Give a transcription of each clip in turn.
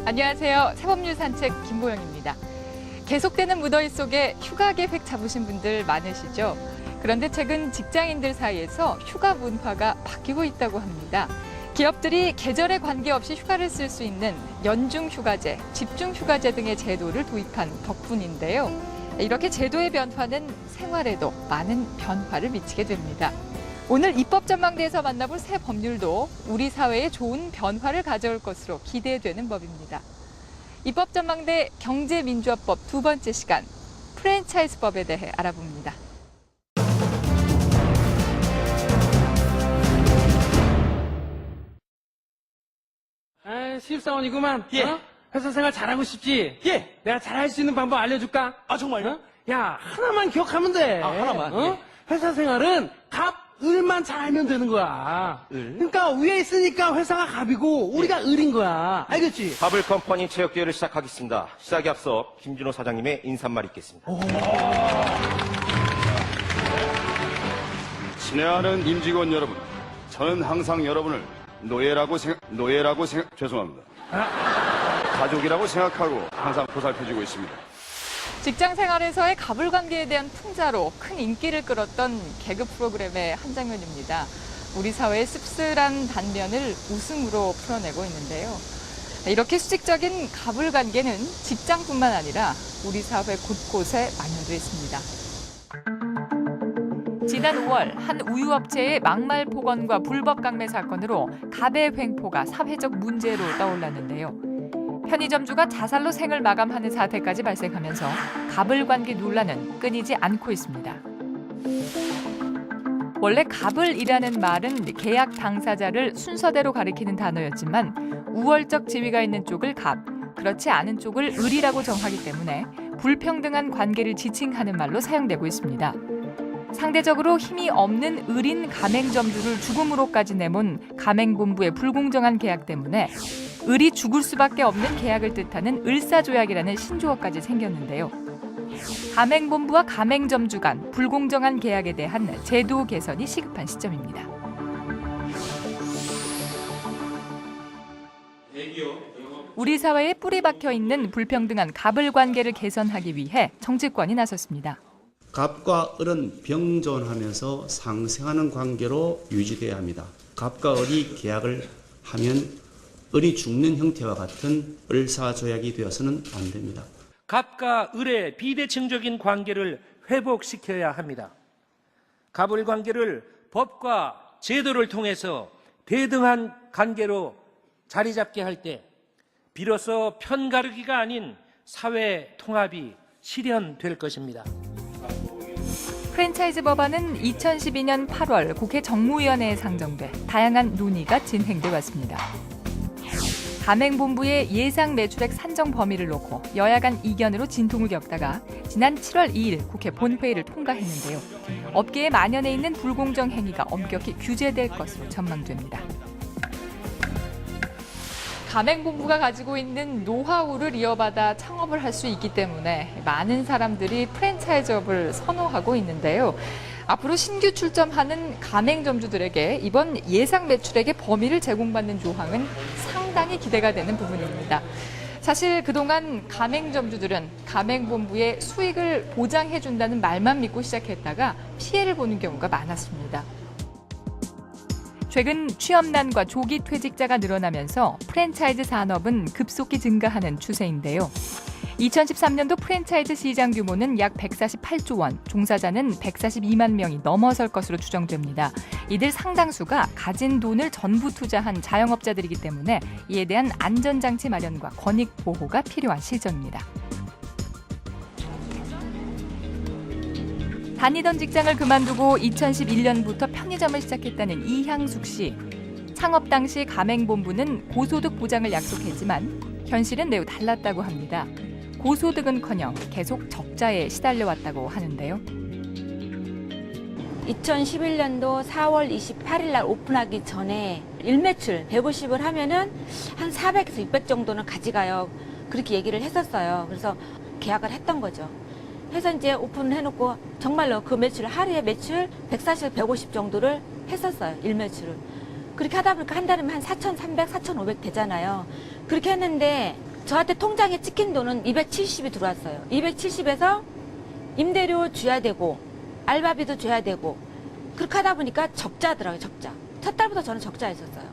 안녕하세요. 사법률 산책 김보영입니다. 계속되는 무더위 속에 휴가 계획 잡으신 분들 많으시죠? 그런데 최근 직장인들 사이에서 휴가 문화가 바뀌고 있다고 합니다. 기업들이 계절에 관계없이 휴가를 쓸 수 있는 연중휴가제, 집중휴가제 등의 제도를 도입한 덕분인데요. 이렇게 제도의 변화는 생활에도 많은 변화를 미치게 됩니다. 오늘 입법전망대에서 만나볼 새 법률도 우리 사회에 좋은 변화를 가져올 것으로 기대되는 법입니다. 입법전망대 경제민주화법 두 번째 시간, 프랜차이즈법에 대해 알아봅니다. 신입사원이구만. 예. 회사 생활 잘하고 싶지? 예. 내가 잘할 수 있는 방법 알려줄까? 아, 정말요? 야, 하나만 기억하면 돼. 아, 하나만? 예. 회사 생활은 갑, 을만 잘하면 되는 거야. 을? 그러니까 위에 있으니까 회사가 갑이고 우리가 을인 거야. 알겠지? 바블 컴퍼니 체육대회를 시작하겠습니다. 시작에 앞서 김준호 사장님의 인사말 있겠습니다. 친애하는 임직원 여러분, 저는 항상 여러분을 죄송합니다. 가족이라고 생각하고 항상 보살펴주고 있습니다. 직장 생활에서의 가불관계에 대한 풍자로 큰 인기를 끌었던 개그 프로그램의 한 장면입니다. 우리 사회의 씁쓸한 단면을 웃음으로 풀어내고 있는데요. 이렇게 수직적인 가불관계는 직장뿐만 아니라 우리 사회 곳곳에 만연돼 있습니다. 지난 5월 한 우유업체의 막말 폭언과 불법 강매 사건으로 갑의 횡포가 사회적 문제로 떠올랐는데요. 편의점주가 자살로 생을 마감하는 사태까지 발생하면서 갑을관계 논란은 끊이지 않고 있습니다. 원래 갑을이라는 말은 계약 당사자를 순서대로 가리키는 단어였지만 우월적 지위가 있는 쪽을 갑, 그렇지 않은 쪽을 을이라고 정하기 때문에 불평등한 관계를 지칭하는 말로 사용되고 있습니다. 상대적으로 힘이 없는 을인 가맹점주를 죽음으로까지 내몬 가맹본부의 불공정한 계약 때문에 을이 죽을 수밖에 없는 계약을 뜻하는 을사조약이라는 신조어까지 생겼는데요. 가맹본부와 가맹점주 간 불공정한 계약에 대한 제도 개선이 시급한 시점입니다. 우리 사회에 뿌리 박혀 있는 불평등한 갑을 관계를 개선하기 위해 정치권이 나섰습니다. 갑과 을은 병존하면서 상생하는 관계로 유지돼야 합니다. 갑과 을이 계약을 하면 을이 죽는 형태와 같은 을사조약이 되어서는 안 됩니다. 갑과 을의 비대칭적인 관계를 회복시켜야 합니다. 갑을 관계를 법과 제도를 통해서 대등한 관계로 자리 잡게 할 때 비로소 편가르기가 아닌 사회 통합이 실현될 것입니다. 프랜차이즈 법안은 2012년 8월 국회 정무위원회에 상정돼 다양한 논의가 진행돼 왔습니다. 가맹본부의 예상 매출액 산정 범위를 놓고 여야 간 이견으로 진통을 겪다가 지난 7월 2일 국회 본회의를 통과했는데요. 업계에 만연해 있는 불공정 행위가 엄격히 규제될 것으로 전망됩니다. 가맹본부가 가지고 있는 노하우를 이어받아 창업을 할 수 있기 때문에 많은 사람들이 프랜차이즈업을 선호하고 있는데요. 앞으로 신규 출점하는 가맹점주들에게 이번 예상 매출액의 범위를 제공받는 조항은 상당히 기대가 되는 부분입니다. 사실 그동안 가맹점주들은 가맹본부의 수익을 보장해준다는 말만 믿고 시작했다가 피해를 보는 경우가 많았습니다. 최근 취업난과 조기 퇴직자가 늘어나면서 프랜차이즈 산업은 급속히 증가하는 추세인데요. 2013년도 프랜차이즈 시장 규모는 약 148조 원, 종사자는 142만 명이 넘어설 것으로 추정됩니다. 이들 상당수가 가진 돈을 전부 투자한 자영업자들이기 때문에 이에 대한 안전장치 마련과 권익 보호가 필요한 시점입니다. 다니던 직장을 그만두고 2011년부터 편의점을 시작했다는 이향숙 씨. 창업 당시 가맹본부는 고소득 보장을 약속했지만 현실은 매우 달랐다고 합니다. 고소득은커녕 계속 적자에 시달려왔다고 하는데요. 2011년도 4월 28일 날 오픈하기 전에 일매출 150을 하면은 한 400에서 600 정도는 가져가요. 그렇게 얘기를 했었어요. 그래서 계약을 했던 거죠. 해서 이제 오픈을 해놓고 정말로 그 매출, 하루에 매출 140, 150 정도를 했었어요. 일매출을. 그렇게 하다 보니까 한 달이면 한 4,300, 4,500 되잖아요. 그렇게 했는데 저한테 통장에 찍힌 돈은 270이 들어왔어요. 270에서 임대료 줘야 되고 알바비도 줘야 되고 그렇게 하다 보니까 적자더라고요. 적자. 첫 달부터 저는 적자였었어요.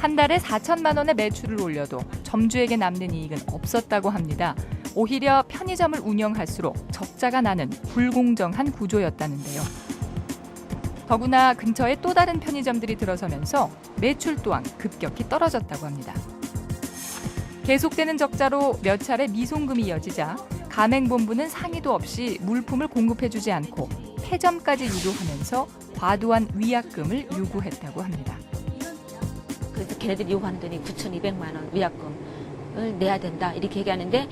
한 달에 4천만 원의 매출을 올려도 점주에게 남는 이익은 없었다고 합니다. 오히려 편의점을 운영할수록 적자가 나는 불공정한 구조였다는데요. 더구나 근처에 또 다른 편의점들이 들어서면서 매출 또한 급격히 떨어졌다고 합니다. 계속되는 적자로 몇 차례 미송금이 이어지자 가맹본부는 상의도 없이 물품을 공급해주지 않고 폐점까지 유도하면서 과도한 위약금을 요구했다고 합니다. 그래서 걔네들이 요구하는 돈이 9,200만 원 위약금을 내야 된다 이렇게 얘기하는데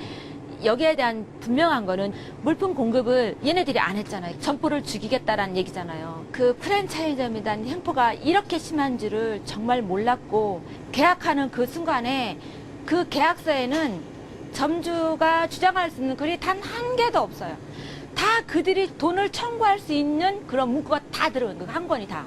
여기에 대한 분명한 거는 물품 공급을 얘네들이 안 했잖아요. 점포를 죽이겠다라는 얘기잖아요. 그 프랜차이즈점에 대한 횡포가 이렇게 심한 줄을 정말 몰랐고 계약하는 그 순간에 그 계약서에는 점주가 주장할 수 있는 글이 단 한 개도 없어요. 다 그들이 돈을 청구할 수 있는 그런 문구가 다 들어간 거예요. 한 권이 다.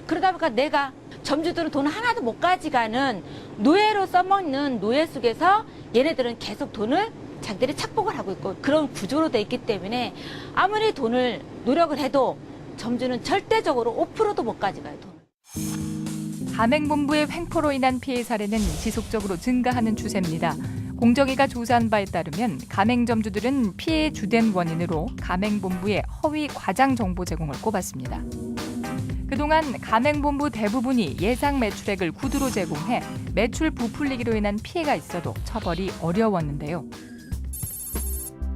그러다 보니까 내가 점주들은 돈 하나도 못 가져가는 노예로 써먹는 노예 속에서 얘네들은 계속 돈을 자기들이 착복을 하고 있고 그런 구조로 돼 있기 때문에 아무리 돈을 노력을 해도 점주는 절대적으로 5%도 못 가져가요. 돈을. 가맹본부의 횡포로 인한 피해 사례는 지속적으로 증가하는 추세입니다. 공정위가 조사한 바에 따르면 가맹점주들은 피해의 주된 원인으로 가맹본부의 허위 과장 정보 제공을 꼽았습니다. 그동안 가맹본부 대부분이 예상 매출액을 구두로 제공해 매출 부풀리기로 인한 피해가 있어도 처벌이 어려웠는데요.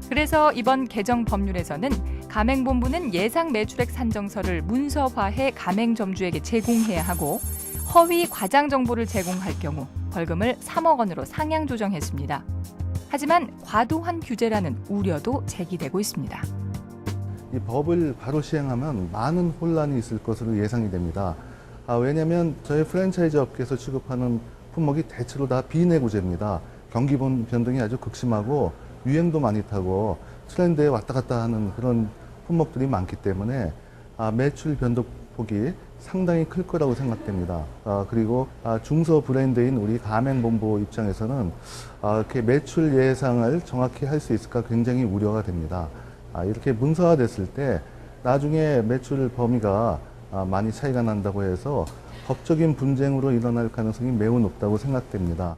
그래서 이번 개정 법률에서는 가맹본부는 예상 매출액 산정서를 문서화해 가맹점주에게 제공해야 하고 허위 과장 정보를 제공할 경우 벌금을 3억 원으로 상향 조정했습니다. 하지만 과도한 규제라는 우려도 제기되고 있습니다. 이 법을 바로 시행하면 많은 혼란이 있을 것으로 예상이 됩니다. 왜냐하면 저희 프랜차이즈 업계에서 취급하는 품목이 대체로 다 비내구제입니다. 경기 변동이 아주 극심하고 유행도 많이 타고 트렌드에 왔다 갔다 하는 그런 품목들이 많기 때문에 매출 변동폭이 상당히 클 거라고 생각됩니다. 그리고 중소 브랜드인 우리 가맹본부 입장에서는 이렇게 매출 예상을 정확히 할 수 있을까 굉장히 우려가 됩니다. 이렇게 문서화됐을 때 나중에 매출 범위가 많이 차이가 난다고 해서 법적인 분쟁으로 일어날 가능성이 매우 높다고 생각됩니다.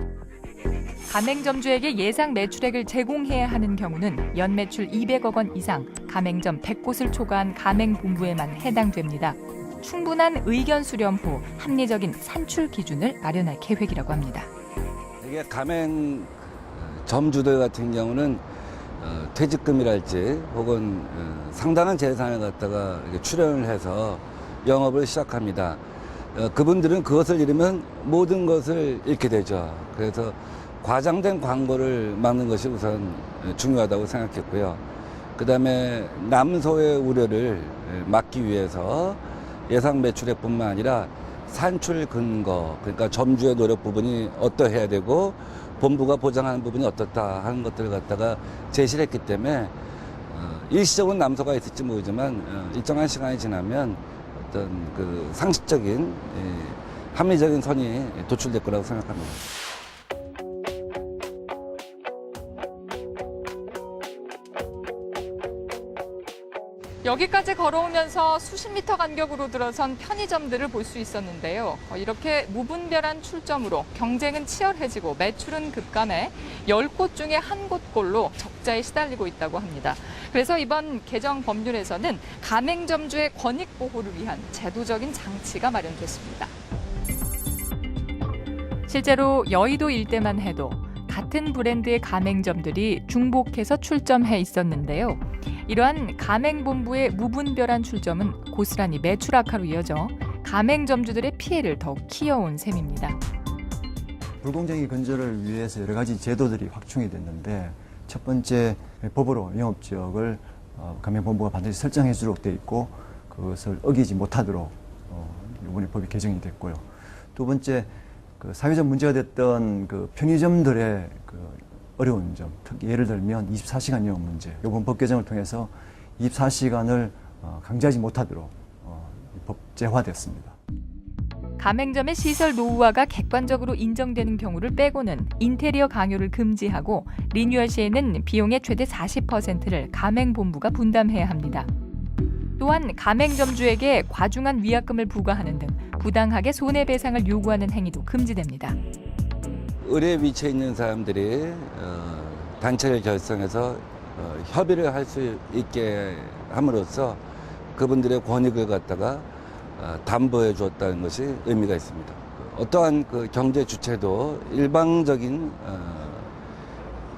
가맹점주에게 예상 매출액을 제공해야 하는 경우는 연매출 200억 원 이상, 가맹점 100곳을 초과한 가맹본부에만 해당됩니다. 충분한 의견 수렴 후 합리적인 산출 기준을 마련할 계획이라고 합니다. 이게 가맹 점주들 같은 경우는 퇴직금이랄지 혹은 상당한 재산을 갖다가 출연을 해서 영업을 시작합니다. 그분들은 그것을 잃으면 모든 것을 잃게 되죠. 그래서 과장된 광고를 막는 것이 우선 중요하다고 생각했고요. 그다음에 남소의 우려를 막기 위해서 예상 매출액뿐만 아니라 산출 근거, 그러니까 점주의 노력 부분이 어떠해야 되고 본부가 보장하는 부분이 어떻다 하는 것들을 갖다가 제시를 했기 때문에 일시적으로 남소가 있을지 모르지만 일정한 시간이 지나면 어떤 그 상식적인 합리적인 선이 도출될 거라고 생각합니다. 여기까지 걸어오면서 수십 미터 간격으로 들어선 편의점들을 볼 수 있었는데요. 이렇게 무분별한 출점으로 경쟁은 치열해지고 매출은 급감해 10곳 중에 한 곳꼴로 적자에 시달리고 있다고 합니다. 그래서 이번 개정 법률에서는 가맹점주의 권익 보호를 위한 제도적인 장치가 마련됐습니다. 실제로 여의도 일대만 해도 같은 브랜드의 가맹점들이 중복해서 출점해 있었는데요. 이러한 가맹본부의 무분별한 출점은 고스란히 매출 악화로 이어져 가맹점주들의 피해를 더욱 키워온 셈입니다. 불공정의 근절을 위해서 여러 가지 제도들이 확충이 됐는데 첫 번째 법으로 영업지역을 가맹본부가 반드시 설정해 주도록 되어 있고 그것을 어기지 못하도록 이번에 법이 개정이 됐고요. 두 번째 그 사회적 문제가 됐던 그 편의점들의 그 어려운 점, 특히 예를 들면 24시간 영업 문제, 이번 법 개정을 통해서 24시간을 강제하지 못하도록 법제화됐습니다. 가맹점의 시설 노후화가 객관적으로 인정되는 경우를 빼고는 인테리어 강요를 금지하고 리뉴얼 시에는 비용의 최대 40%를 가맹본부가 부담해야 합니다. 또한 가맹점주에게 과중한 위약금을 부과하는 등 부당하게 손해배상을 요구하는 행위도 금지됩니다. 의뢰 위치에 있는 사람들이 단체를 결성해서 협의를 할 수 있게 함으로써 그분들의 권익을 갖다가 담보해 주었다는 것이 의미가 있습니다. 어떠한 그 경제 주체도 일방적인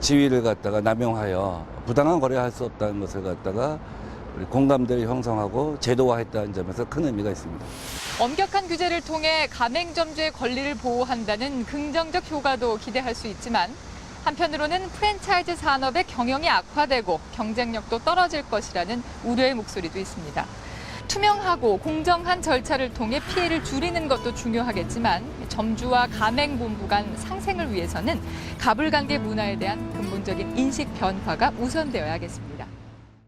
지위를 갖다가 남용하여 부당한 거래를 할 수 없다는 것을 갖다가 공감대를 형성하고 제도화했다는 점에서 큰 의미가 있습니다. 엄격한 규제를 통해 가맹점주의 권리를 보호한다는 긍정적 효과도 기대할 수 있지만 한편으로는 프랜차이즈 산업의 경영이 악화되고 경쟁력도 떨어질 것이라는 우려의 목소리도 있습니다. 투명하고 공정한 절차를 통해 피해를 줄이는 것도 중요하겠지만 점주와 가맹본부 간 상생을 위해서는 가불관계 문화에 대한 근본적인 인식 변화가 우선되어야겠습니다.